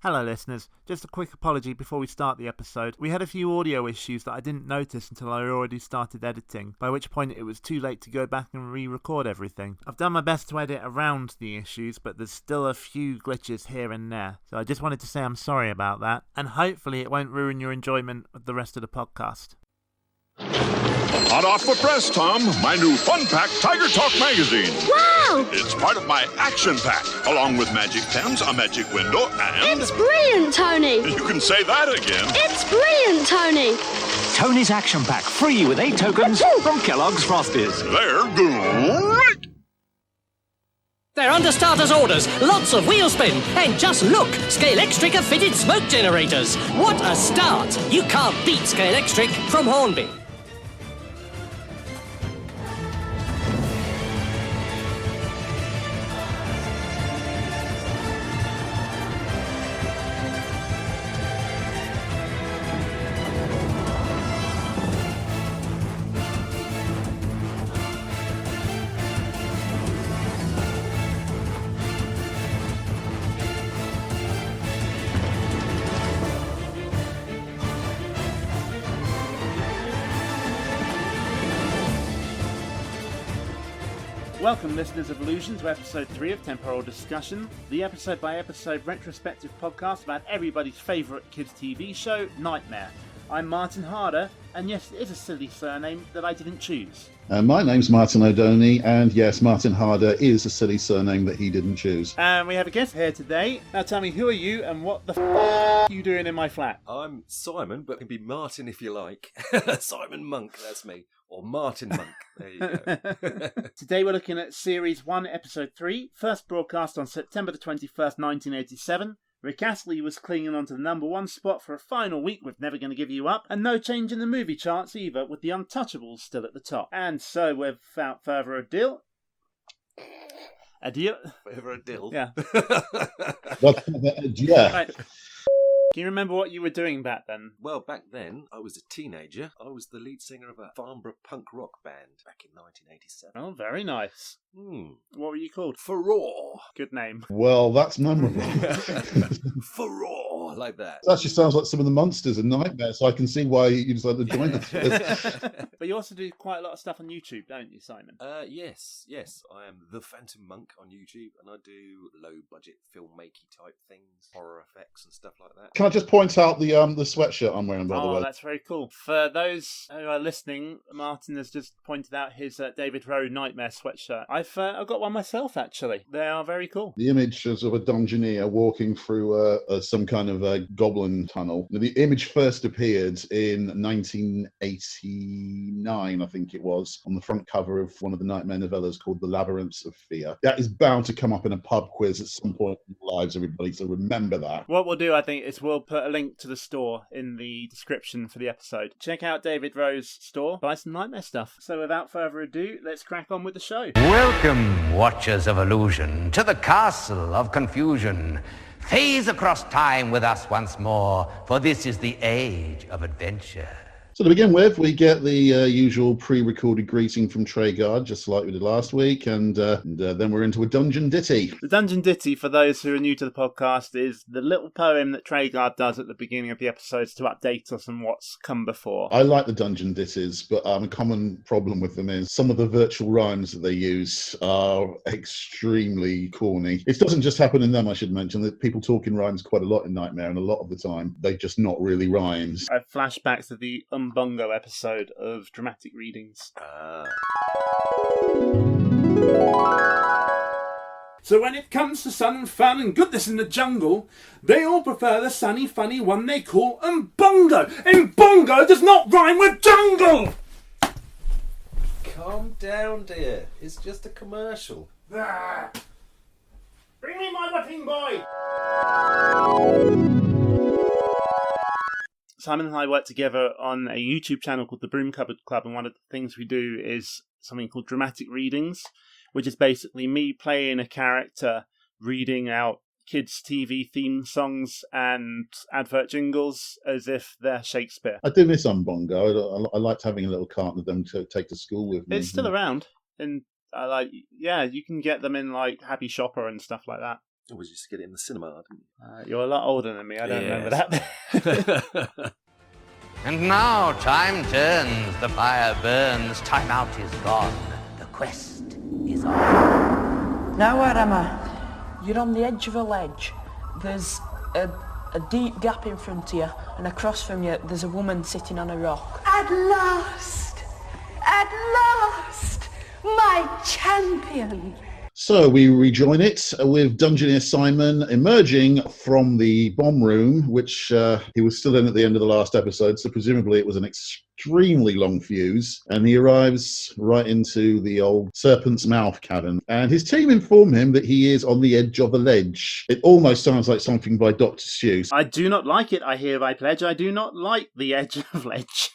Hello listeners, just a quick apology before we start the episode. We had a few audio issues that I didn't notice until I already started editing, by which point it was too late to go back and re-record everything. I've done my best to edit around the issues, but there's still a few glitches here and there, so I just wanted to say I'm sorry about that, and hopefully it won't ruin your enjoyment of the rest of the podcast. Hot off the press, Tom. My new fun pack, Tiger Talk magazine. Wow! It's part of my action pack, along with magic pens, a magic window, and... It's brilliant, Tony! You can say that again. It's brilliant, Tony! Tony's Action Pack, free with 8 tokens from Kellogg's Frosties. They're great! They're under starter's orders, lots of wheel spin, and just look, Scalextric have fitted smoke generators. What a start! You can't beat Scalextric from Hornby. Welcome listeners of Illusion to episode 3 of Temporal Discussion, the episode by episode retrospective podcast about everybody's favourite kids TV show, Nightmare. I'm Martin Harder, and yes, it is a silly surname that I didn't choose. My name's Martin O'Doney, and yes, Martin Harder is a silly surname that he didn't choose. And we have a guest here today. Now tell me, who are you and what the are you doing in my flat? I'm Simon, but can be Martin if you like. Simon Monk, that's me. Or Martin Monk. There you go. Today we're looking at Series 1, Episode 3, first broadcast on September the 21st, 1987. Rick Astley was clinging on to the number 1 spot for a final week with Never Gonna Give You Up, and no change in the movie charts either, with The Untouchables still at the top. And so, without further ado... Further ado? Yeah. Yeah. Right. Can you remember what you were doing back then? Well, back then, I was a teenager. I was the lead singer of a Farnborough punk rock band back in 1987. Oh, very nice. What were you called? Furore. Good name. Well, that's memorable. Furore, like that. That actually sounds like some of the monsters in Nightmare, so I can see why you decided to join us. But you also do quite a lot of stuff on YouTube, don't you, Simon? Yes. I am the Phantom Monk on YouTube, and I do low-budget filmmaking type things, horror effects and stuff like that. Can I just point out the sweatshirt I'm wearing, by the way? Oh, that's very cool. For those who are listening, Martin has just pointed out his David Rowe Nightmare sweatshirt. I've got one myself, actually. They are very cool. The image is of a Dungeoneer walking through some kind of a goblin tunnel. Now, the image first appeared in 1989, I think it was, on the front cover of one of the Nightmare novellas called The Labyrinths of Fear. That is bound to come up in a pub quiz at some point in your lives, everybody, so remember that. What we'll do, I think, is we'll put a link to the store in the description for the episode. Check out David Rowe's store, buy some Nightmare stuff. So without further ado, let's crack on with the show. Welcome, Watchers of Illusion, to the Castle of Confusion. Phase across time with us once more, for this is the age of adventure. So to begin with, we get the usual pre-recorded greeting from Treguard, just like we did last week, and then we're into a Dungeon Ditty. The Dungeon Ditty, for those who are new to the podcast, is the little poem that Treguard does at the beginning of the episodes to update us on what's come before. I like the Dungeon Ditties, but a common problem with them is some of the virtual rhymes that they use are extremely corny. It doesn't just happen in them, I should mention, that people talk in rhymes quite a lot in Nightmare, and a lot of the time, they're just not really rhymes. I have flashbacks to the Bongo episode of Dramatic Readings. So when it comes to sun and fun and goodness in the jungle, they all prefer the sunny, funny one they call Mbongo. Mbongo does not rhyme with jungle! Calm down, dear. It's just a commercial. Ah. Bring me my whipping boy! Simon and I work together on a YouTube channel called the Broom Cupboard Club, and one of the things we do is something called Dramatic Readings, which is basically me playing a character reading out kids' TV theme songs and advert jingles as if they're Shakespeare. I do miss Mbongo. I liked having a little carton of them to take to school with me. It's still around, and you can get them in like Happy Shopper and stuff like that. We used to get it in the cinema, didn't we? You're a lot older than me. I don't remember that. And now time turns, the fire burns, time out is gone, the quest is on. Now where am I? You're on the edge of a ledge. There's a deep gap in front of you, and across from you there's a woman sitting on a rock. At last, my champion. So we rejoin it with Dungeoneer Simon emerging from the bomb room, which he was still in at the end of the last episode, so presumably it was an extremely long fuse, and he arrives right into the old Serpent's Mouth cabin, and his team inform him that he is on the edge of a ledge. It almost sounds like something by Dr. Seuss. I do not like it, I hereby pledge. I do not like the edge of ledge.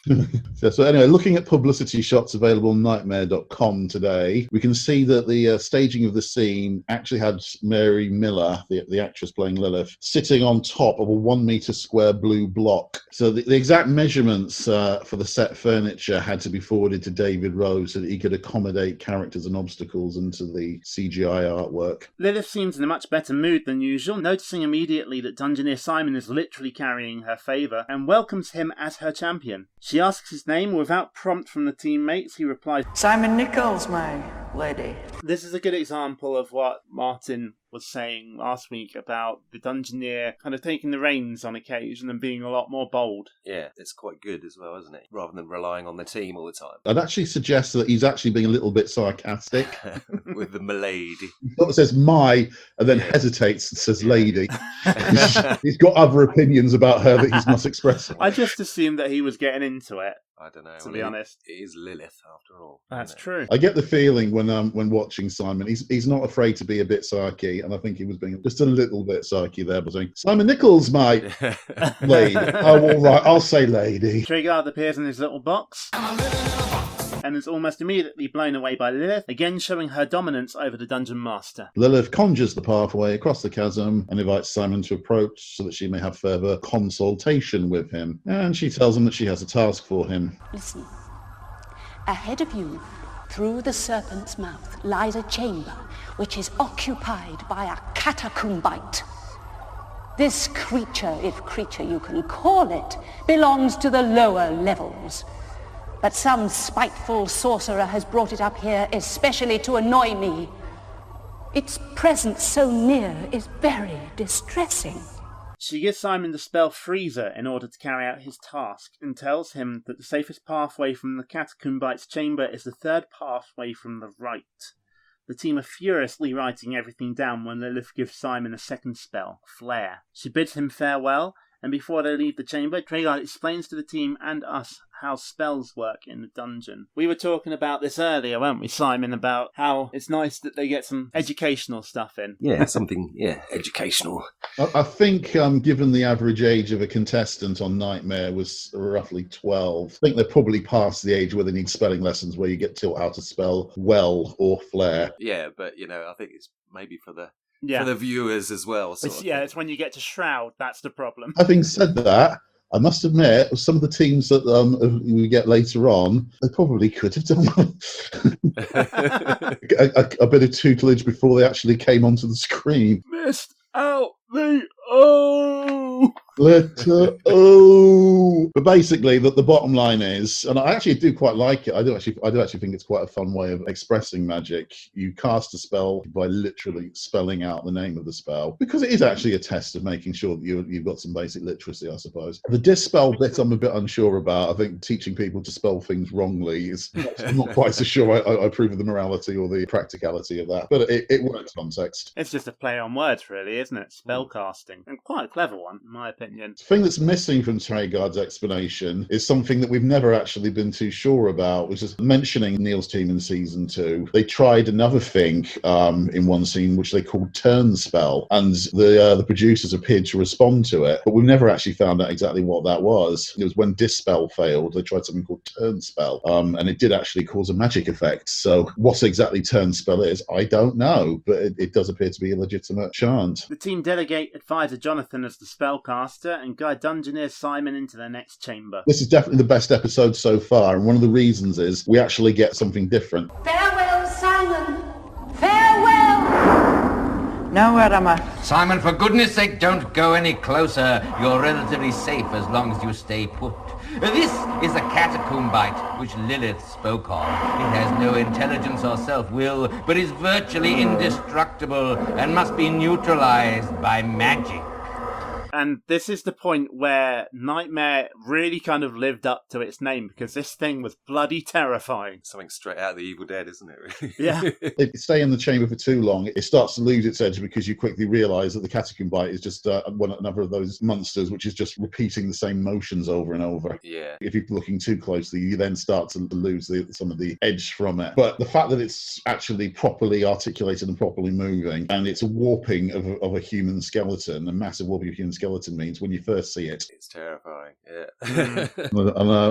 So anyway, looking at publicity shots available on nightmare.com today, we can see that the staging of the scene actually had Mary Miller, the actress playing Lilith, sitting on top of a 1 meter square blue block. So the exact measurements for the set furniture had to be forwarded to David Rose so that he could accommodate characters and obstacles into the CGI artwork. Lilith seems in a much better mood than usual, noticing immediately that Dungeoneer Simon is literally carrying her favour, and welcomes him as her champion. She asks his name without prompt from the teammates. He replies, Simon Nichols, my lady. This is a good example of what Martin was saying last week about the Dungeoneer kind of taking the reins on occasion and being a lot more bold. Yeah, it's quite good as well, isn't it? Rather than relying on the team all the time. I'd actually suggest that he's actually being a little bit sarcastic. With the milady. It says my, and then hesitates and says lady. He's got other opinions about her that he's not expressing. I just assumed that he was getting into it. I don't know. To be honest, it is Lilith after all. That's true. I get the feeling when watching Simon, he's not afraid to be a bit sarky, and I think he was being just a little bit sarky there by saying, Simon Nichols, mate. Lady. Oh, all right, I'll say lady. Trigard appears in his little box and is almost immediately blown away by Lilith, again showing her dominance over the Dungeon Master. Lilith conjures the pathway across the chasm and invites Simon to approach so that she may have further consultation with him. And she tells him that she has a task for him. Listen. Ahead of you, through the Serpent's Mouth, lies a chamber which is occupied by a catacombite. This creature, if creature you can call it, belongs to the lower levels. But some spiteful sorcerer has brought it up here especially to annoy me. Its presence so near is very distressing. She gives Simon the spell Freezer in order to carry out his task, and tells him that the safest pathway from the catacombite's chamber is the third pathway from the right. The team are furiously writing everything down when Lilith gives Simon a second spell, Flare. She bids him farewell, and before they leave the chamber, Trigard explains to the team and us how spells work in the dungeon. We were talking about this earlier, weren't we, Simon, about how it's nice that they get some educational stuff in. Yeah, something, educational. I think, given the average age of a contestant on Nightmare was roughly 12, I think they're probably past the age where they need spelling lessons where you get taught how to spell well or flare. Yeah, but, I think it's maybe for the viewers as well. It's when you get to Shroud, that's the problem. Having said that, I must admit, some of the teams that we get later on, they probably could have done a bit of tutelage before they actually came onto the screen. Missed out the O! Letter O. But basically, the bottom line is, and I actually do quite like it. I do actually think it's quite a fun way of expressing magic. You cast a spell by literally spelling out the name of the spell, because it is actually a test of making sure that you've got some basic literacy, I suppose. The dispel bit, I'm a bit unsure about. I think teaching people to spell things wrongly is I'm not quite so sure I approve of the morality or the practicality of that. But it works context. It's just a play on words, really, isn't it? Spellcasting, and quite a clever one, in my opinion. The thing that's missing from Trigard's explanation is something that we've never actually been too sure about, which is mentioning Neil's team in season 2. They tried another thing in one scene, which they called turn spell, and the producers appeared to respond to it, but we've never actually found out exactly what that was. It was when dispel failed, they tried something called turn spell, and it did actually cause a magic effect. So what exactly turn spell is, I don't know, but it does appear to be a legitimate chant. The team delegate advisor Johnathan as the spellcaster and guide Dungeoneer Simon into their next chamber. This is definitely the best episode so far, and one of the reasons is we actually get something different. Farewell, Simon! Farewell! Now where am I? Simon, for goodness sake, don't go any closer. You're relatively safe as long as you stay put. This is a catacomb bite, which Lilith spoke of. It has no intelligence or self-will, but is virtually indestructible and must be neutralized by magic. And this is the point where Nightmare really kind of lived up to its name, because this thing was bloody terrifying. Something straight out of the Evil Dead, isn't it, really? Yeah. If you stay in the chamber for too long, it starts to lose its edge because you quickly realise that the catacomb bite is just another of those monsters which is just repeating the same motions over and over. Yeah. If you're looking too closely, you then start to lose some of the edge from it. But the fact that it's actually properly articulated and properly moving, and it's a warping of a human skeleton, a massive warping of a human skeleton, means when you first see it, it's terrifying. Yeah. And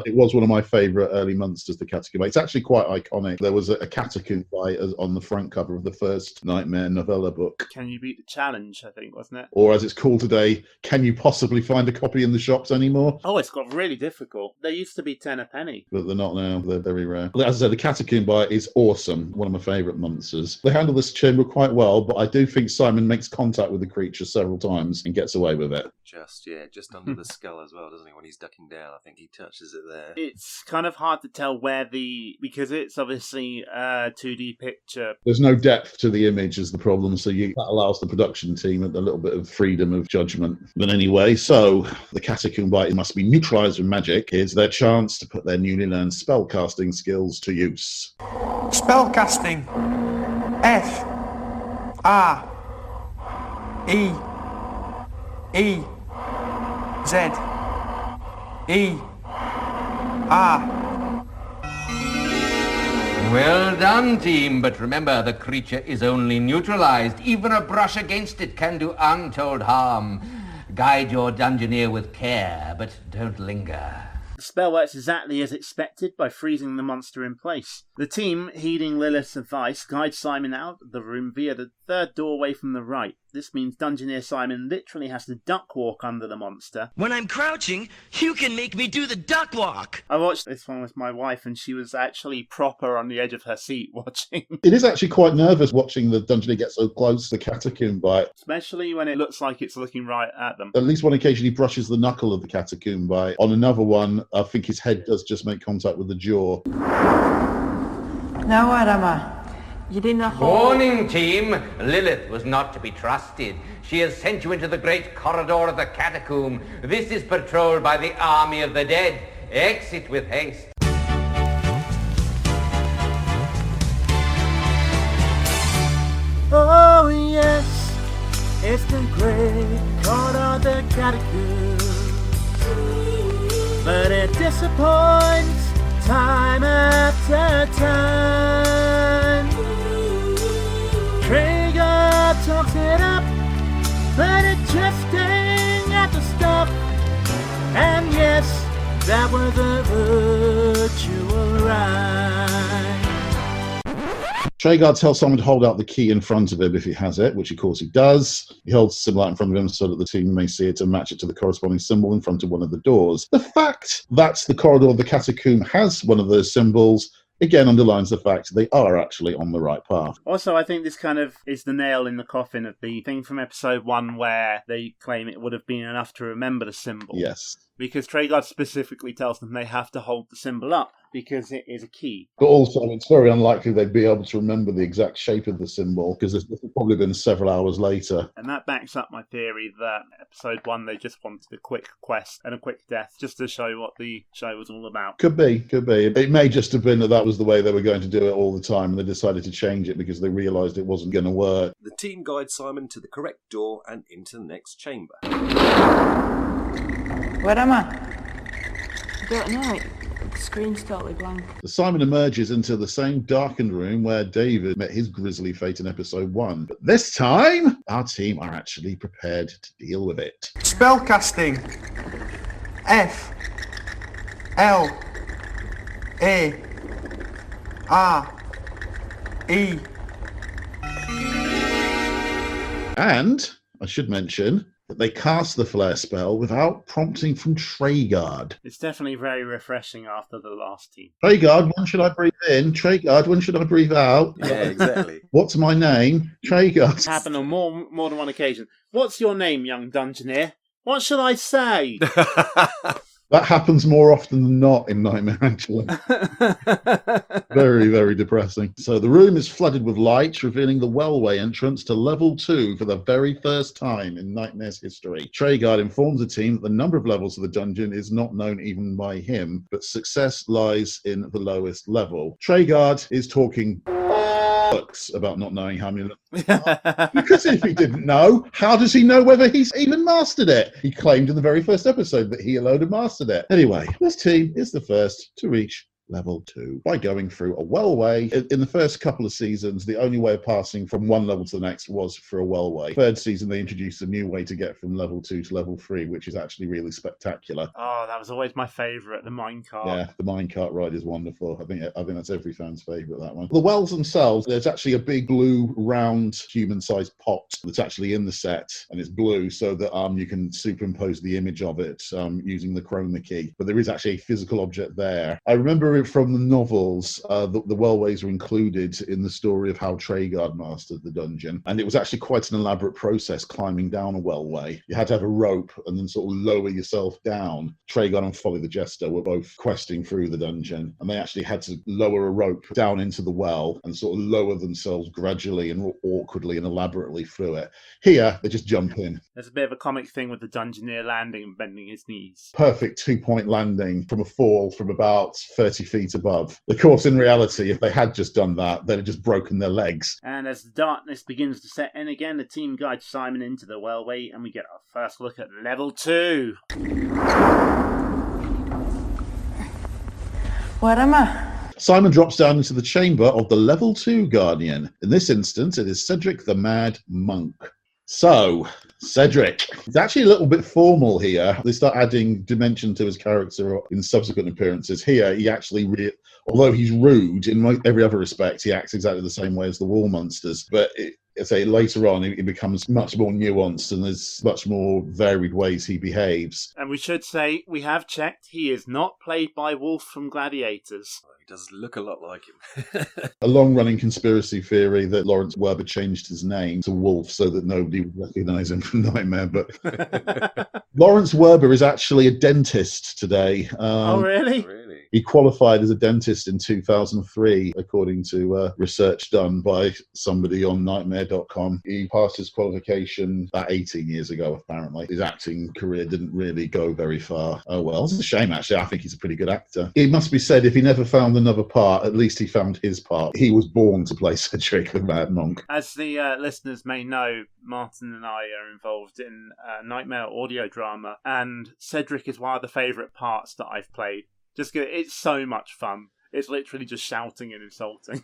it was one of my favourite early monsters, the catacomb bite. It's actually quite iconic. There was a catacomb bite on the front cover of the first Nightmare novella book. Can You Beat the Challenge, I think, wasn't it? Or as it's called today, can you possibly find a copy in the shops anymore? Oh, it's got really difficult. They used to be 10 a penny. But they're not now. They're very rare. As I said, the catacomb bite is awesome. One of my favourite monsters. They handle this chamber quite well, but I do think Simon makes contact with the creature several times and gets away with it. Just under the skull as well, doesn't he? When he's ducking down, I think he touches it there. It's kind of hard to tell because it's obviously a 2D picture. There's no depth to the image is the problem, so that allows the production team a little bit of freedom of judgment. But anyway, so the catacomb bite must be neutralised with magic. Here's their chance to put their newly learned spellcasting skills to use. Spellcasting. F. R. E. E. Z. E. R. Well done, team, but remember, the creature is only neutralized. Even a brush against it can do untold harm. Guide your Dungeoneer with care, but don't linger. The spell works exactly as expected by freezing the monster in place. The team, heeding Lilith's advice, guides Simon out of the room via the third doorway from the right. This means Dungeoneer Simon literally has to duck walk under the monster. When I'm crouching, you can make me do the duck walk. I watched this one with my wife and she was actually proper on the edge of her seat watching. It is actually quite nervous watching the Dungeoneer get so close to the catacomb bite. Especially when it looks like it's looking right at them. At least one occasion he brushes the knuckle of the catacomb bite. On another one, I think his head does just make contact with the jaw. Now where am I? You didn't have Warning, team! Lilith was not to be trusted. She has sent you into the great corridor of the catacomb. This is patrolled by the army of the dead. Exit with haste. Oh yes, it's the great corridor of the catacomb. But it disappoints time after time. Traeger talks it up, but it just ain't got the stuff. And yes, that was a virtual ride. Traeger tells someone to hold out the key in front of him if he has it, which of course he does. He holds the symbol out in front of him so that the team may see it and match it to the corresponding symbol in front of one of the doors. The fact that the corridor of the catacomb has one of those symbols again underlines the fact they are actually on the right path. Also, I think this kind of is the nail in the coffin of the thing from episode 1 where they claim it would have been enough to remember the symbol. Yes. Because Traeger specifically tells them they have to hold the symbol up because it is a key. But also, it's very unlikely they'd be able to remember the exact shape of the symbol because this has probably been several hours later. And that backs up my theory that episode 1 they just wanted a quick quest and a quick death just to show what the show was all about. Could be. It may just have been that was the way they were going to do it all the time and they decided to change it because they realised it wasn't going to work. The team guides Simon to the correct door and into the next chamber. Where am I? I don't know. The screen's totally blank. Simon emerges into the same darkened room where David met his grisly fate in episode 1. But this time, our team are actually prepared to deal with it. Spellcasting. F. L. A. R. E. And, I should mention, that they cast the flare spell without prompting from Traegard. It's definitely very refreshing after the last team. Traegard, when should I breathe in? Traegard, when should I breathe out? Yeah, exactly. What's my name? Traegard. It's happened on more than one occasion. What's your name, young Dungeoneer? What shall I say? That happens more often than not in Nightmare, actually. Very, very depressing. So the room is flooded with light, revealing the wellway entrance to level 2 for the very first time in Nightmare's history. Traegard informs the team that the number of levels of the dungeon is not known even by him, but success lies in the lowest level. Traegard is talking about not knowing how many because if he didn't know, how does he know whether he's even mastered it? He claimed in the very first episode that he alone had mastered it. Anyway, this team is the first to reach level 2 by going through a wellway. In the first couple of seasons, the only way of passing from one level to the next was for a wellway. Third season, they introduced a new way to get from level 2 to level 3, which is actually really spectacular. Oh, that was always my favourite, the minecart. Yeah, the minecart ride is wonderful. I think that's every fan's favourite, that one. The wells themselves, there's actually a big blue round human-sized pot that's actually in the set, and it's blue so that you can superimpose the image of it using the chroma key. But there is actually a physical object there. I remember from the novels, the wellways were included in the story of how Traegard mastered the dungeon, and it was actually quite an elaborate process climbing down a wellway. You had to have a rope and then sort of lower yourself down. Traegard and Folly the Jester were both questing through the dungeon, and they actually had to lower a rope down into the well and sort of lower themselves gradually and awkwardly and elaborately through it. Here, they just jump in. There's a bit of a comic thing with the Dungeoneer landing and bending his knees. Perfect 2-point landing from a fall from about 30 feet above. Of course, in reality, if they had just done that, they'd have just broken their legs. And as the darkness begins to set in again, the team guides Simon into the wellway, and we get our first look at level 2. Where am I? Simon drops down into the chamber of the level 2 Guardian. In this instance, it is Cedric the Mad Monk. So, Cedric. It's actually a little bit formal here. They start adding dimension to his character in subsequent appearances. Here, he actually, although he's rude in every other respect, he acts exactly the same way as the Wall Monsters. But later on, it becomes much more nuanced and there's much more varied ways he behaves. And we should say, we have checked, he is not played by Wolf from Gladiators. He does look a lot like him. A long-running conspiracy theory that Lawrence Werber changed his name to Wolf so that nobody would recognise him from Nightmare. But Lawrence Werber is actually a dentist today. Oh, really? He qualified as a dentist in 2003, according to research done by somebody on Nightmare.com. He passed his qualification about 18 years ago, apparently. His acting career didn't really go very far. Oh, well, it's a shame, actually. I think he's a pretty good actor. It must be said, if he never found another part, at least he found his part. He was born to play Cedric the Mad Monk. As the listeners may know, Martin and I are involved in Nightmare audio drama, and Cedric is one of the favourite parts that I've played. It's so much fun. It's literally just shouting and insulting.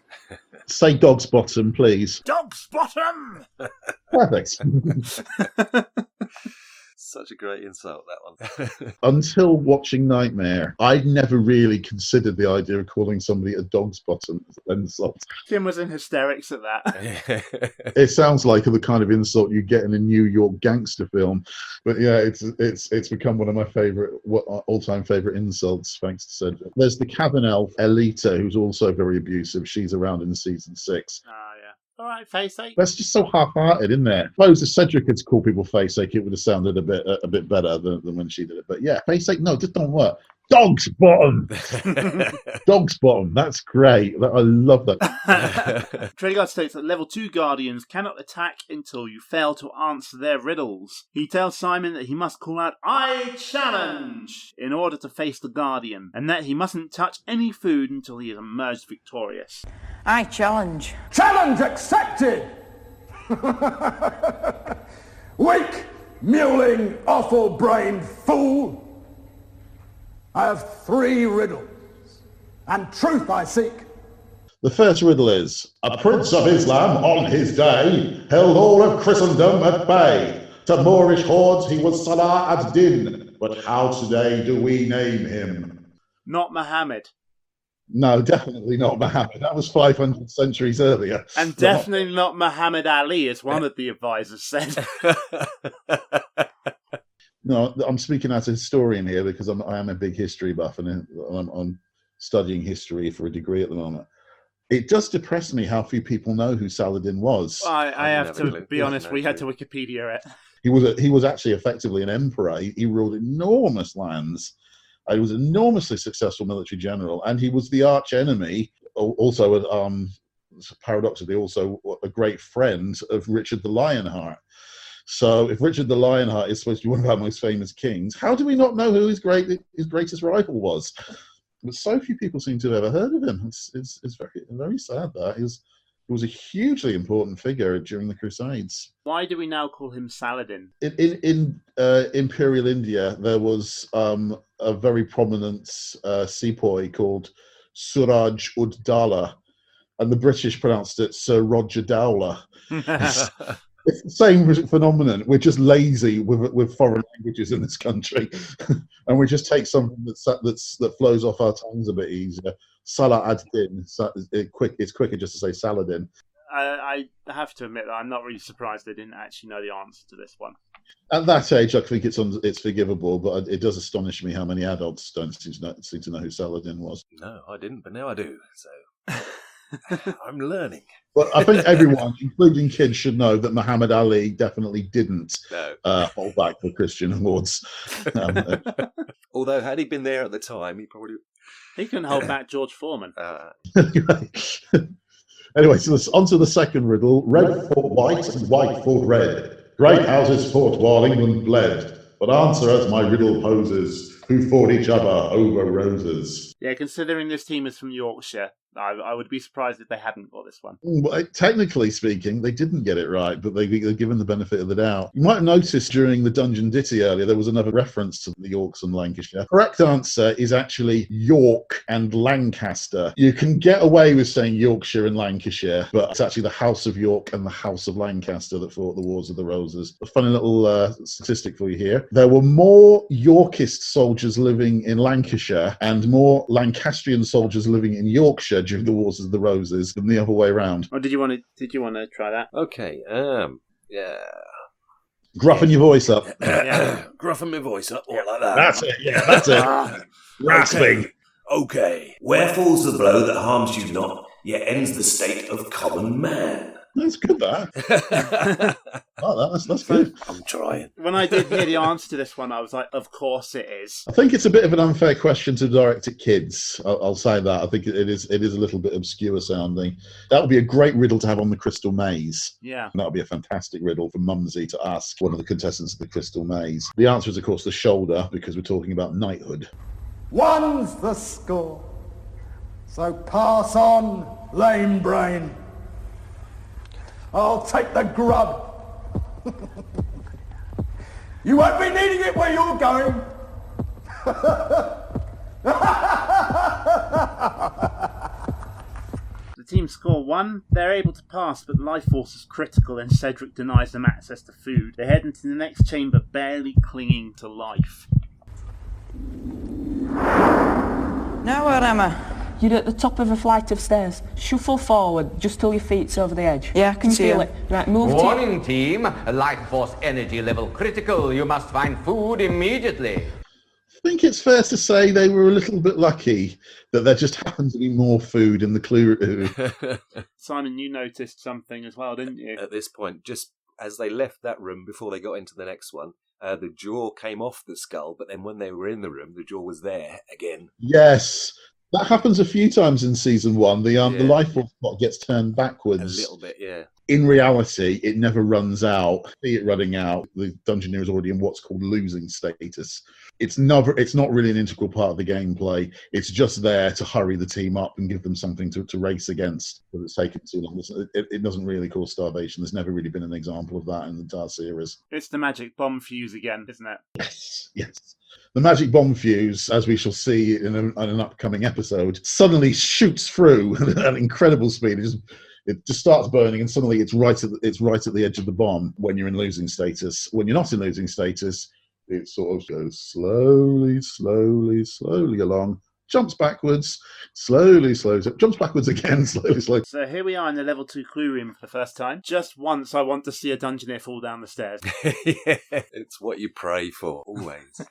Say Dog's Bottom, please. Dog's Bottom! Perfect. Such a great insult, that one. Until watching Nightmare, I'd never really considered the idea of calling somebody a dog's bottom as an insult. Tim was in hysterics at that. It sounds like the kind of insult you get in a New York gangster film. But yeah, it's become one of my all-time favourite insults, thanks to Cedric. There's the cabin elf, Elita, who's also very abusive. She's around in season 6. All right, Faceache. That's just so half-hearted, isn't it? I suppose if Cedric had called people Faceache, it would have sounded a bit better than when she did it. But yeah, Faceache, no, just don't work. Dog's Bottom! Dog's Bottom, that's great. I love that. Traegard states that level 2 Guardians cannot attack until you fail to answer their riddles. He tells Simon that he must call out, "I challenge!" in order to face the Guardian, and that he mustn't touch any food until he has emerged victorious. I challenge. Challenge accepted! Weak, mewling, awful-brained fool! I have 3 riddles, and truth I seek. The first riddle is, a prince of Islam on his day held all of Christendom at bay. To Moorish hordes he was Salah ad-Din, but how today do we name him? Not Muhammad. No, definitely not Muhammad. That was 500 centuries earlier. And definitely not Muhammad Ali, as one of the advisors said. No, I'm speaking as a historian here because I am a big history buff and I'm studying history for a degree at the moment. It does depress me how few people know who Saladin was. I have to be honest, we had to Wikipedia it. He was actually effectively an emperor. He ruled enormous lands. He was an enormously successful military general, and he was the arch enemy, also paradoxically also a great friend of Richard the Lionheart. So if Richard the Lionheart is supposed to be one of our most famous kings, how do we not know who his greatest rival was? But so few people seem to have ever heard of him. It's very, very sad that. He was a hugely important figure during the Crusades. Why do we now call him Saladin? In Imperial India, there was a very prominent sepoy called Suraj ud Dowlah, and the British pronounced it Sir Roger Dowlah. It's the same phenomenon. We're just lazy with foreign languages in this country, and we just take something that flows off our tongues a bit easier. Salah ad-Din. It's quicker just to say Saladin. I have to admit that I'm not really surprised they didn't actually know the answer to this one. At that age, I think it's forgivable, but it does astonish me how many adults don't seem to know who Saladin was. No, I didn't, but now I do. So I'm learning. But I think everyone, including kids, should know that Muhammad Ali definitely didn't hold back the Christian hordes. Although, had he been there at the time, he couldn't hold back George Foreman. Anyway, so on to the second riddle. Red fought white and white fought red. Great houses fought while England bled. But answer as my riddle poses, who fought each other over roses. Yeah, considering this team is from Yorkshire, I would be surprised if they hadn't got this one. Well, technically speaking, they didn't get it right, but they're given the benefit of the doubt. You might have noticed during the Dungeon Ditty earlier, there was another reference to the Yorks and Lancashire. Correct answer is actually York and Lancaster. You can get away with saying Yorkshire and Lancashire, but it's actually the House of York and the House of Lancaster that fought the Wars of the Roses. A funny little statistic for you here. There were more Yorkist soldiers living in Lancashire and more Lancastrian soldiers living in Yorkshire during the Wars of the Roses than the other way around. Or did you want to try that? Okay. Yeah. Gruffing your voice up. Gruffing my voice up, or like that. That's it. Yeah, that's it. Rasping. Okay. Where falls the blow that harms you not, yet ends the state of common man? That's good, that. That's good. I'm trying. When I did hear the answer to this one, I was like, of course it is. I think it's a bit of an unfair question to direct at kids. I'll say that. I think it is a little bit obscure sounding. That would be a great riddle to have on the Crystal Maze. Yeah. And that would be a fantastic riddle for Mumsy to ask one of the contestants of the Crystal Maze. The answer is, of course, the shoulder, because we're talking about knighthood. One's the score. So pass on, lame brain. I'll take the grub. You won't be needing it where you're going. The team score 1. They're able to pass, but life force is critical and Cedric denies them access to food. They head into the next chamber barely clinging to life. Now where am I? You're at the top of a flight of stairs. Shuffle forward just till your feet's over the edge. Yeah, I can see it. Right, move. Warning team, life force energy level critical. You must find food immediately. I think it's fair to say they were a little bit lucky that there just happened to be more food in the clue room. Simon, you noticed something as well, didn't you? At this point, just as they left that room before they got into the next one, the jaw came off the skull, but then when they were in the room, the jaw was there again. Yes. That happens a few times in season 1. The life force plot gets turned backwards. A little bit, yeah. In reality, it never runs out. See it running out. The Dungeoneer is already in what's called losing status. It's not really an integral part of the gameplay. It's just there to hurry the team up and give them something to race against. But it's taken too long. It doesn't really cause starvation. There's never really been an example of that in the entire series. It's the magic bomb fuse again, isn't it? Yes. The magic bomb fuse, as we shall see in an upcoming episode, suddenly shoots through at an incredible speed. It just starts burning, and suddenly it's right at the edge of the bomb when you're in losing status. When you're not in losing status, it sort of goes slowly along jumps backwards, slowly slows up, jumps backwards again, slowly. So here we are in the level 2 clue room for the first time. Just once I want to see a Dungeoneer fall down the stairs. Yeah, it's what you pray for, always.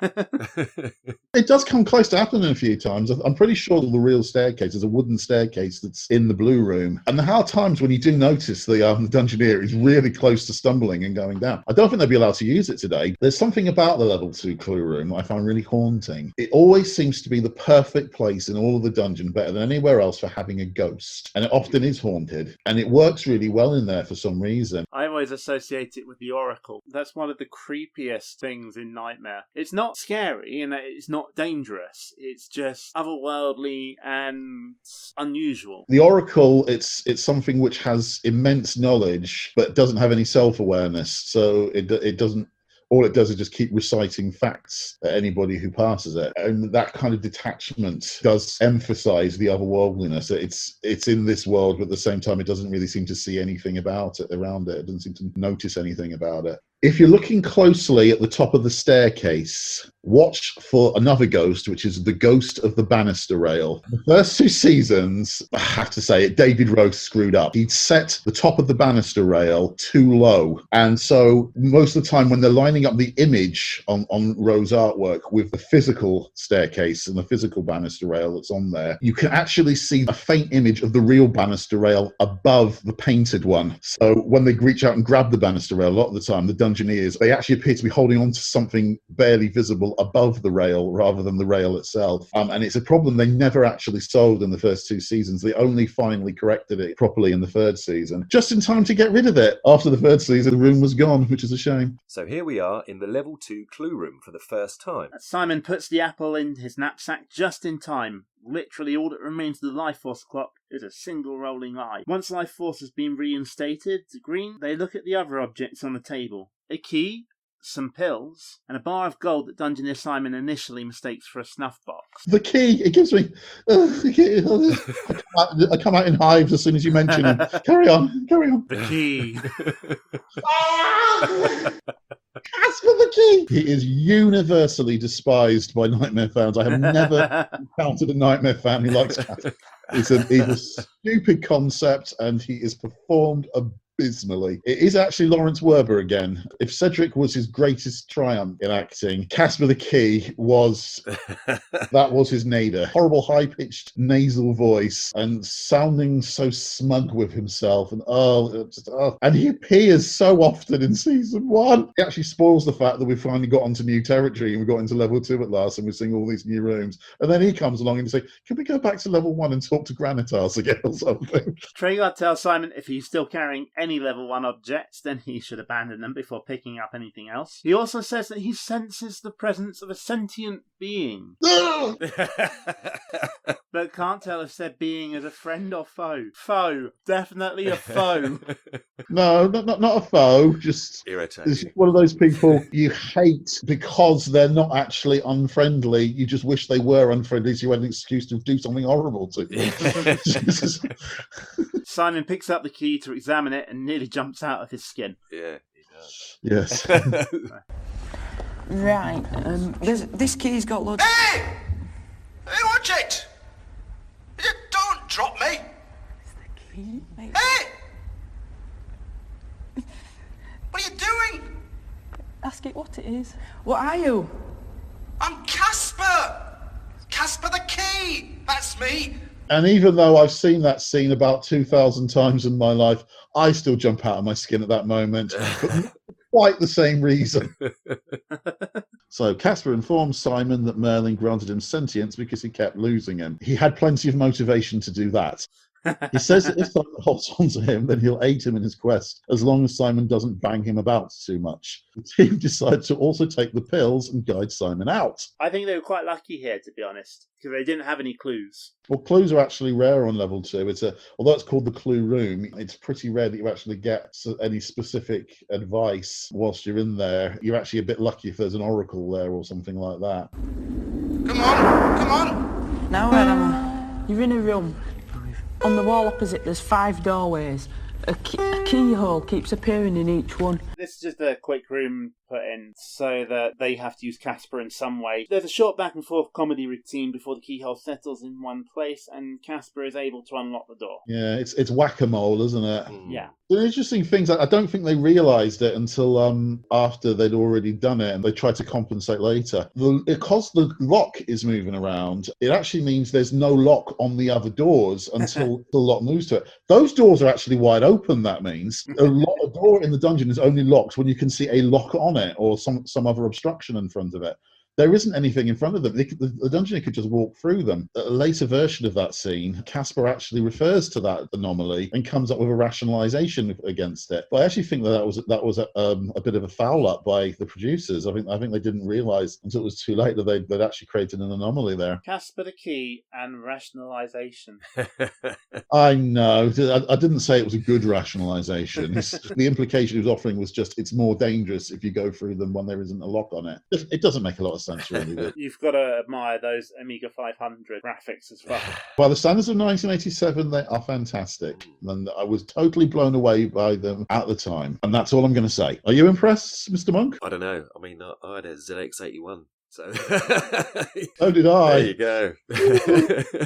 It does come close to happening a few times. I'm pretty sure the real staircase is a wooden staircase that's in the blue room. And there are times when you do notice the Dungeoneer is really close to stumbling and going down. I don't think they'll be allowed to use it today. There's something about the level 2 clue room I find really haunting. It always seems to be the perfect place in all of the dungeon, better than anywhere else, for having a ghost. And it often is haunted. And it works really well in there for some reason. I always associate it with the Oracle. That's one of the creepiest things in Nightmare. It's not scary and it's not dangerous. It's just otherworldly and unusual. The Oracle, it's something which has immense knowledge, but doesn't have any self-awareness. So it doesn't. All it does is just keep reciting facts at anybody who passes it. And that kind of detachment does emphasize the otherworldliness. It's in this world, but at the same time, it doesn't really seem to see anything about it around it. It doesn't seem to notice anything about it. If you're looking closely at the top of the staircase, watch for another ghost, which is the ghost of the banister rail. The first 2 seasons, I have to say it, David Rose screwed up. He'd set the top of the banister rail too low. And so most of the time when they're lining up the image on Rose artwork with the physical staircase and the physical banister rail that's on there, you can actually see a faint image of the real banister rail above the painted one. So when they reach out and grab the banister rail, a lot of the time, the Dungeoneers, they actually appear to be holding on to something barely visible above the rail rather than the rail itself. And it's a problem they never actually solved in the first 2 seasons. They only finally corrected it properly in the 3rd season, just in time to get rid of it. After the 3rd season, the room was gone, which is a shame. So here we are in the level 2 clue room for the first time. Simon puts the apple in his knapsack just in time. Literally all that remains of the life force clock is a single rolling eye. Once life force has been reinstated to green, they look at the other objects on the table. A key, some pills, and a bar of gold that Dungeoneer Simon initially mistakes for a snuff box. The key, it gives me... I come out in hives as soon as you mention him. Carry on. The key. Casper the Key! He is universally despised by Nightmare fans. I have never encountered a Nightmare fan who likes Casper. He's a stupid concept, and he is performed abysmally. It is actually Lawrence Werber again. If Cedric was his greatest triumph in acting, Casper the Key was... that was his nadir. Horrible high-pitched nasal voice and sounding so smug with himself. And he appears so often in season 1. It actually spoils the fact that we've finally got onto new territory and we got into level 2 at last and we're seeing all these new rooms. And then he comes along and say, can we go back to level 1 and talk to Granitas again or something? Treguard tells Simon if he's still carrying any level 1 objects, then he should abandon them before picking up anything else. He also says that he senses the presence of a sentient being. But can't tell if said being is a friend or foe. Foe. Definitely a foe. No, not a foe. Just irritating. It's just one of those people you hate because they're not actually unfriendly. You just wish they were unfriendly so you had an excuse to do something horrible to them. Simon picks up the key to examine it and nearly jumps out of his skin. Yeah, he does. Yes. Right, this key's got loads... Hey! Hey, watch it! Don't drop me! It's the key, mate. Hey! What are you doing? Ask it what it is. What are you? I'm Casper! Casper the Key! That's me! And even though I've seen that scene about 2,000 times in my life, I still jump out of my skin at that moment. But not quite the same reason. So Casper informs Simon that Merlin granted him sentience because he kept losing him. He had plenty of motivation to do that. He says that if Simon holds on to him, then he'll aid him in his quest, as long as Simon doesn't bang him about too much. The team decides to also take the pills and guide Simon out. I think they were quite lucky here, to be honest, because they didn't have any clues. Well, clues are actually rare on level 2. Although it's called the clue room, it's pretty rare that you actually get any specific advice whilst you're in there. You're actually a bit lucky if there's an oracle there or something like that. Come on! Now where am I? You're in a room. On the wall opposite, there's 5 doorways. A keyhole keeps appearing in each one. This is just a quick room put in so that they have to use Casper in some way. There's a short back and forth comedy routine before the keyhole settles in one place and Casper is able to unlock the door. Yeah, it's whack-a-mole, isn't it? Yeah. The interesting things, I don't think they realised it until after they'd already done it, and they tried to compensate later. Because the lock is moving around, it actually means there's no lock on the other doors until the lock moves to it. Those doors are actually wide open, that means. A door in the dungeon is only locked when you can see a lock on it or some other obstruction in front of it. There isn't anything in front of them. The Dungeoneer could just walk through them. A later version of that scene, Casper actually refers to that anomaly and comes up with a rationalisation against it. But I actually think that was a bit of a foul up by the producers. I think they didn't realise until it was too late that they'd actually created an anomaly there. Casper the key and rationalisation. I know. I didn't say it was a good rationalisation. The implication he was offering was just it's more dangerous if you go through them when there isn't a lock on it. It doesn't make a lot of sense. Really. You've got to admire those Amiga 500 graphics as well. Well, the standards of 1987, they are fantastic. And I was totally blown away by them at the time. And that's all I'm going to say. Are you impressed, Mr. Monk? I don't know. I mean, I had a ZX81. So so did I. There you go.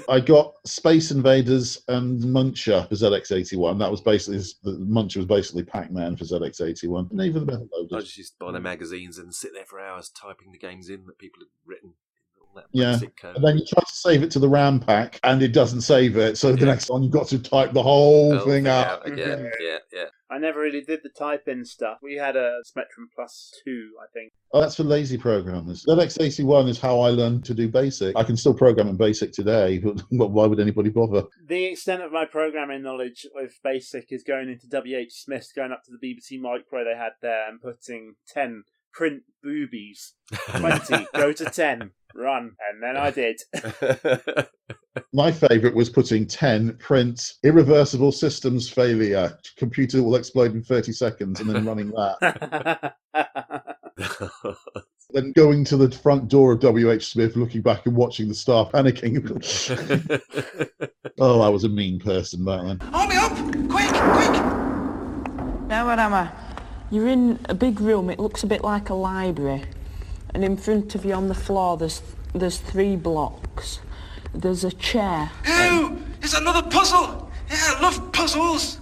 I got Space Invaders and Muncher for ZX81. That was basically Muncher was basically Pac-Man for ZX81. And even the better loaders. I just used to buy their magazines and sit there for hours typing the games in that people had written. Yeah, and then you try to save it to the RAM pack, and it doesn't save it. So the next one, you've got to type the whole thing out. Yeah. I never really did the type-in stuff. We had a Spectrum Plus 2, I think. Oh, that's for lazy programmers. ZX81 is how I learned to do BASIC. I can still program in BASIC today, but why would anybody bother? The extent of my programming knowledge with BASIC is going into W.H. Smith, going up to the BBC Micro they had there and putting 10 print boobies, 20, go to 10, run. And then I did. My favourite was putting 10, print, irreversible systems failure, computer will explode in 30 seconds, and then running that. Then going to the front door of W.H. Smith, looking back and watching the staff panicking. Oh, I was a mean person back then. Hold me up! Quick! Now where am I? You're in a big room, it looks a bit like a library. And in front of you on the floor, there's 3 blocks. There's a chair. Ew! It's another puzzle! Yeah, I love puzzles!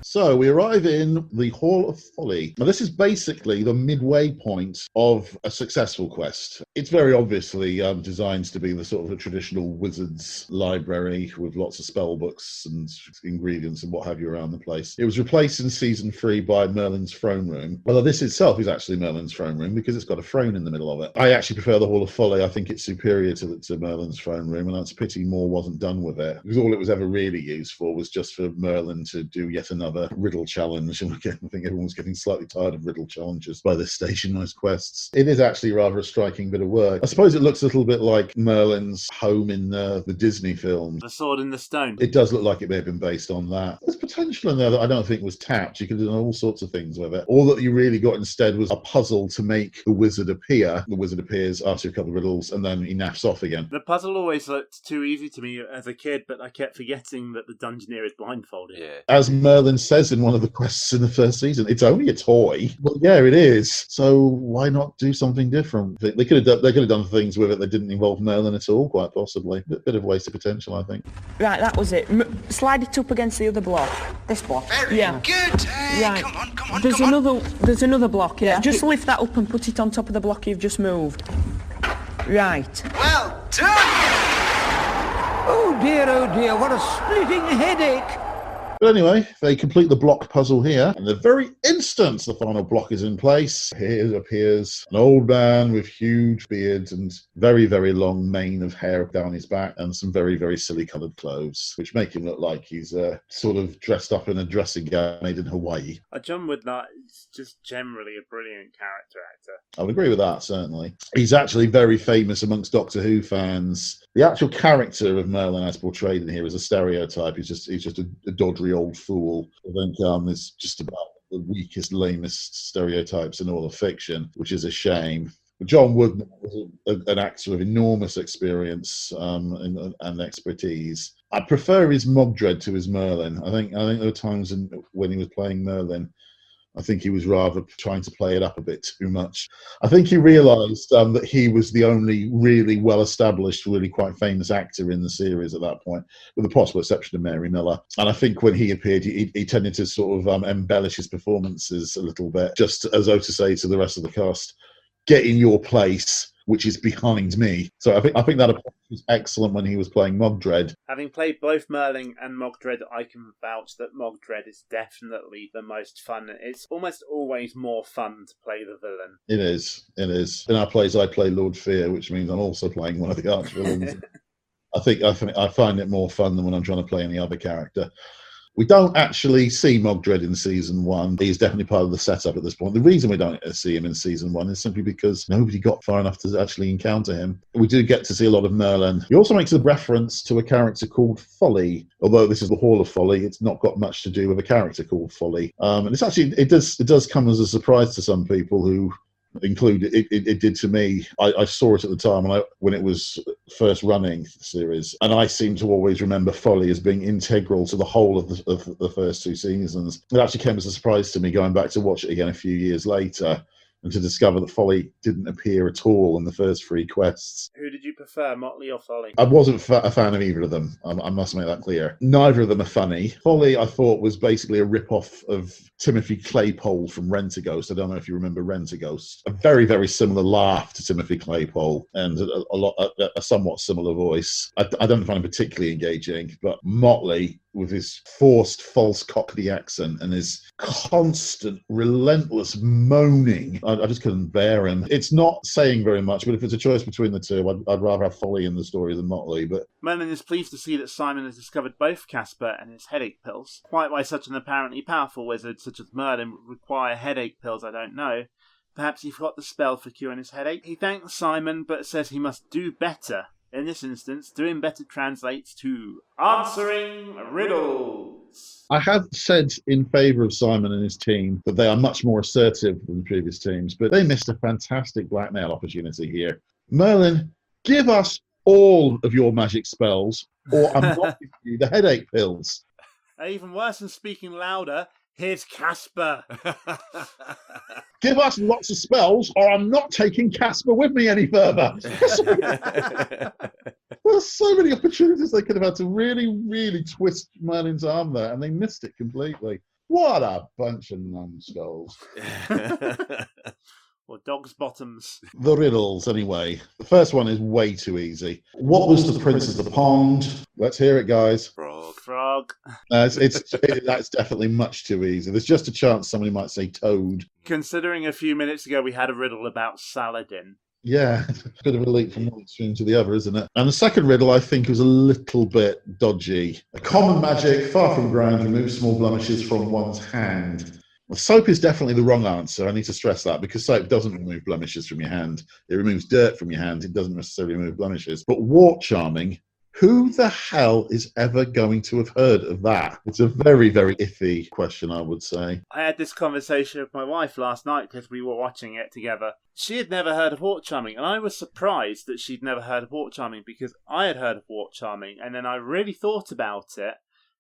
So we arrive in the Hall of Folly. Now this is basically the midway point of a successful quest. It's very obviously designed to be the sort of a traditional wizard's library with lots of spell books and ingredients and what have you around the place. It was replaced in season 3 by Merlin's throne room. Although this itself is actually Merlin's throne room because it's got a throne in the middle of it. I actually prefer the Hall of Folly. I think it's superior to Merlin's throne room, and that's a pity more wasn't done with it, because all it was ever really used for was just for Merlin to do yet another riddle challenge, and again, I think everyone's getting slightly tired of riddle challenges by this stage in most quests. It is actually rather a striking bit of work. I suppose it looks a little bit like Merlin's home in the Disney films. The Sword in the Stone. It does look like it may have been based on that. There's potential in there that I don't think was tapped. You could have done all sorts of things with it. All that you really got instead was a puzzle to make the wizard appear. The wizard appears, asks you a couple of riddles, and then he naffs off again. The puzzle always looked too easy to me as a kid, but I kept forgetting that the Dungeoneer is blindfolded. Yeah. As Merlin says in one of the quests in the first season, it's only a toy. Well, yeah, it is. So why not do something different? They could have done things with it that didn't involve Merlin at all, quite possibly. A bit of wasted potential, I think. Right, that was it. Slide it up against the other block. This block. Very good. Hey, right. Come on. There's another block. Yeah. Just lift that up and put it on top of the block you've just moved. Right. Well done! Oh dear, what a splitting headache! But anyway, they complete the block puzzle here, and the very instant the final block is in place, here appears an old man with huge beard and very, very long mane of hair down his back and some very, very silly coloured clothes, which make him look like he's sort of dressed up in a dressing gown made in Hawaii. John Woodnut is just generally a brilliant character actor. I would agree with that, certainly. He's actually very famous amongst Doctor Who fans. The actual character of Merlin as portrayed in here is a stereotype. He's just a doddery old fool. I think is just about the weakest, lamest stereotypes in all of fiction, which is a shame. But John Woodman was an actor of enormous experience and expertise. I prefer his Mogdred to his Merlin. I think there were times when he was playing Merlin I think he was rather trying to play it up a bit too much. I think he realised that he was the only really well-established, really quite famous actor in the series at that point, with the possible exception of Mary Miller. And I think when he appeared, he tended to sort of embellish his performances a little bit, just as though to say to the rest of the cast, get in your place, which is behind me. So I think that approach was excellent when he was playing Mogdred. Having played both Merlin and Mogdred, I can vouch that Mogdred is definitely the most fun. It's almost always more fun to play the villain. It is. In our plays, I play Lord Fear, which means I'm also playing one of the arch-villains. I find it more fun than when I'm trying to play any other character. We don't actually see Mogdred in season 1. He's definitely part of the setup at this point. The reason we don't see him in season 1 is simply because nobody got far enough to actually encounter him. We do get to see a lot of Merlin. He also makes a reference to a character called Folly. Although this is the Hall of Folly, it's not got much to do with a character called Folly. And it's actually, it does come as a surprise to some people who included it did to me. I saw it at the time when it was first running the series, and I seem to always remember Folly as being integral to the whole of the first 2 seasons. It actually came as a surprise to me going back to watch it again a few years later, and to discover that Folly didn't appear at all in the first 3 quests. Who did you prefer, Motley or Folly? I wasn't a fan of either of them. I must make that clear. Neither of them are funny. Folly, I thought, was basically a rip-off of Timothy Claypole from Rent-A-Ghost. I don't know if you remember Rent-A-Ghost. A very, very similar laugh to Timothy Claypole, and a somewhat similar voice. I don't find him particularly engaging, but Motley, with his forced false Cockney accent and his constant, relentless moaning, I just couldn't bear him. It's not saying very much, but if it's a choice between the two, I'd rather have Folly in the story than Motley. But Merlin is pleased to see that Simon has discovered both Casper and his headache pills. Quite why such an apparently powerful wizard such as Merlin would require headache pills, I don't know. Perhaps he forgot the spell for curing his headache. He thanks Simon, but says he must do better. In this instance, doing better translates to answering riddles. I have said in favour of Simon and his team that they are much more assertive than the previous teams, but they missed a fantastic blackmail opportunity here. Merlin, give us all of your magic spells, or I'm not giving you the headache pills. Even worse than speaking louder, here's Casper. Give us lots of spells, or I'm not taking Casper with me any further. There's so many opportunities they could have had to really, really twist Merlin's arm there, and they missed it completely. What a bunch of numbskulls. Or dog's bottoms. The riddles, anyway. The first one is way too easy. What was the Prince of the Pond? Let's hear it, guys. Frog. That's definitely much too easy. There's just a chance somebody might say toad. Considering a few minutes ago we had a riddle about Saladin. Yeah, it's a bit of a leap from one extreme to the other, isn't it? And the second riddle, I think, was a little bit dodgy. A common magic, far from ground, removes small blemishes from one's hand. Well, soap is definitely the wrong answer. I need to stress that, because soap doesn't remove blemishes from your hand. It removes dirt from your hand. It doesn't necessarily remove blemishes. But wart charming, who the hell is ever going to have heard of that? It's a very, very iffy question, I would say. I had this conversation with my wife last night because we were watching it together. She had never heard of wart charming, and I was surprised that she'd never heard of wart charming, because I had heard of wart charming, and then I really thought about it,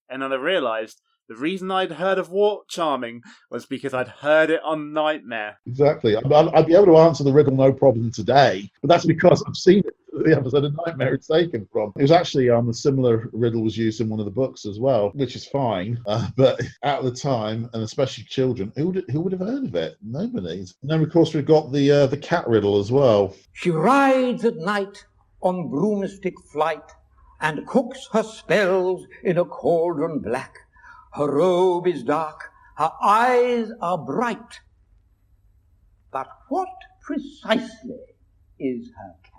and then I realised the reason I'd heard of wart charming was because I'd heard it on Nightmare. Exactly. I'd be able to answer the riddle no problem today, but that's because I've seen it. The episode of Nightmare it's taken from. It was actually a similar riddle was used in one of the books as well, which is fine. But at the time, and especially children, who would have heard of it? Nobody. And then, of course, we've got the cat riddle as well. She rides at night on broomstick flight and cooks her spells in a cauldron black. Her robe is dark, her eyes are bright. But what precisely is her cat?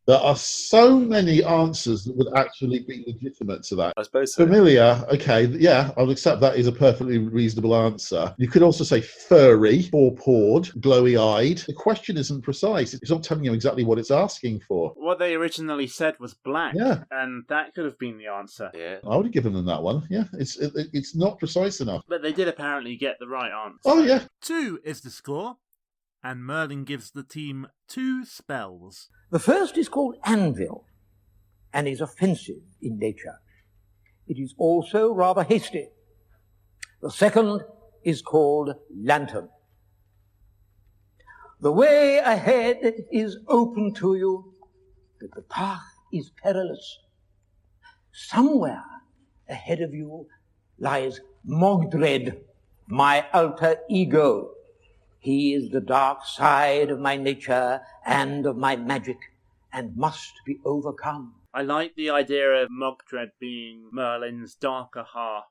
There are so many answers that would actually be legitimate to that. I suppose so. Familiar, okay, yeah, I'll accept that is a perfectly reasonable answer. You could also say furry, four-pawed, glowy-eyed. The question isn't precise. It's not telling you exactly what it's asking for. What they originally said was black, yeah, and that could have been the answer. Yeah, I would have given them that one. Yeah, it's not precise enough. But they did apparently get the right answer. Oh, yeah. 2 is the score, and Merlin gives the team 2 spells. The first is called Anvil, and is offensive in nature. It is also rather hasty. The second is called Lantern. The way ahead is open to you, but the path is perilous. Somewhere ahead of you lies Mogdred, my alter ego. He is the dark side of my nature and of my magic, and must be overcome. I like the idea of Mogdred being Merlin's darker half.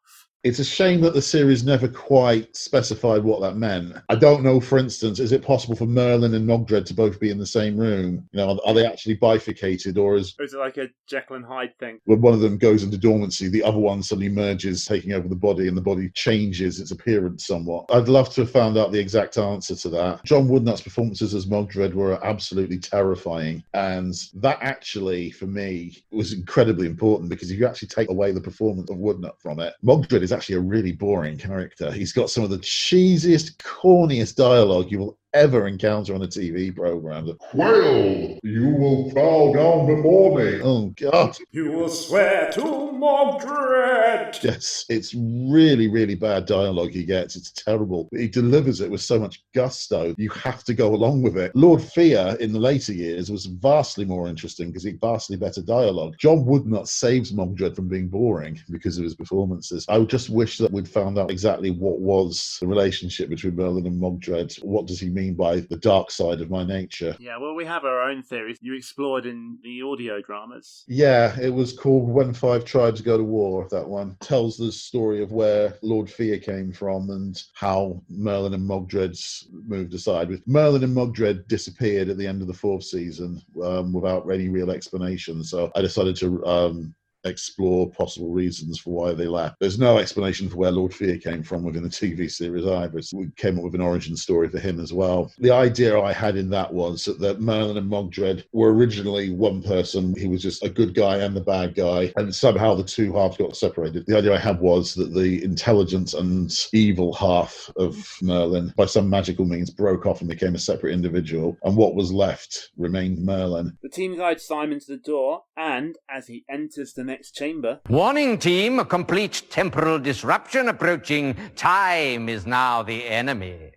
It's a shame that the series never quite specified what that meant. I don't know, for instance, is it possible for Merlin and Mogdred to both be in the same room? You know, are they actually bifurcated, or is it like a Jekyll and Hyde thing? When one of them goes into dormancy, the other one suddenly merges, taking over the body, and the body changes its appearance somewhat. I'd love to have found out the exact answer to that. John Woodnutt's performances as Mogdred were absolutely terrifying, and that actually, for me, was incredibly important, because if you actually take away the performance of Woodnutt from it, Mogdred is actually a really boring character. He's got some of the cheesiest, corniest dialogue you will ever encounter on a TV program. Quail, you will bow down before me. Oh, God. You will swear to Mogdred. Yes, it's really, really bad dialogue he gets. It's terrible. But he delivers it with so much gusto. You have to go along with it. Lord Fear, in the later years, was vastly more interesting because he had vastly better dialogue. John Woodnutt saves Mogdred from being boring because of his performances. I would just wish that we'd found out exactly what was the relationship between Merlin and Mogdred. What does he mean by the dark side of my nature? Yeah, well, we have our own theories you explored in the audio dramas. Yeah, it was called When Five Tribes Go to War. That one tells the story of where Lord Fear came from and how Merlin and Mogdred moved aside. With Merlin and Mogdred disappeared at the end of the 4th season without any real explanation, so I decided to explore possible reasons for why they left. There's no explanation for where Lord Fear came from within the TV series either. So we came up with an origin story for him as well. The idea I had in that was that Merlin and Mogdred were originally one person. He was just a good guy and the bad guy, and somehow the two halves got separated. The idea I had was that the intelligent and evil half of Merlin, by some magical means, broke off and became a separate individual, and what was left remained Merlin. The team guides Simon to the door, and as he enters the next chamber... Warning, team, a complete temporal disruption approaching. Time is now the enemy.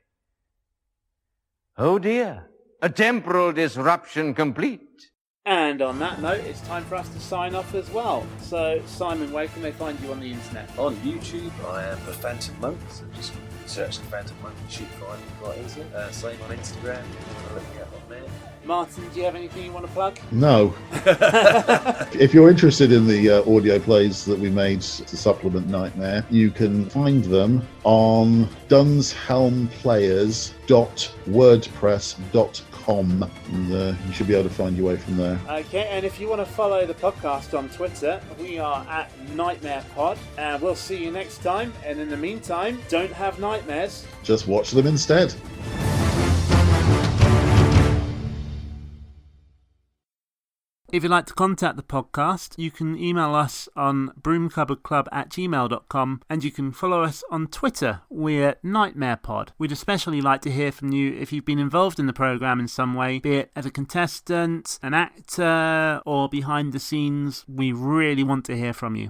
Oh dear, a temporal disruption complete. And on that note, it's time for us to sign off as well. So, Simon, where can they find you on the internet? On YouTube, I am the Phantom Monk, so just search the Phantom Monk, you should find me quite easily. Same on Instagram, if you want to look me up on there. Martin, do you have anything you want to plug? No. If you're interested in the audio plays that we made to supplement Nightmare, you can find them on dunshelmplayers.wordpress.com, and you should be able to find your way from there. Okay, and if you want to follow the podcast on Twitter, we are at Nightmare Pod, and we'll see you next time. And in the meantime, don't have nightmares. Just watch them instead. If you'd like to contact the podcast, you can email us on broomcupboardclub@gmail.com, and you can follow us on Twitter. We're NightmarePod. We'd especially like to hear from you if you've been involved in the programme in some way, be it as a contestant, an actor, or behind the scenes. We really want to hear from you.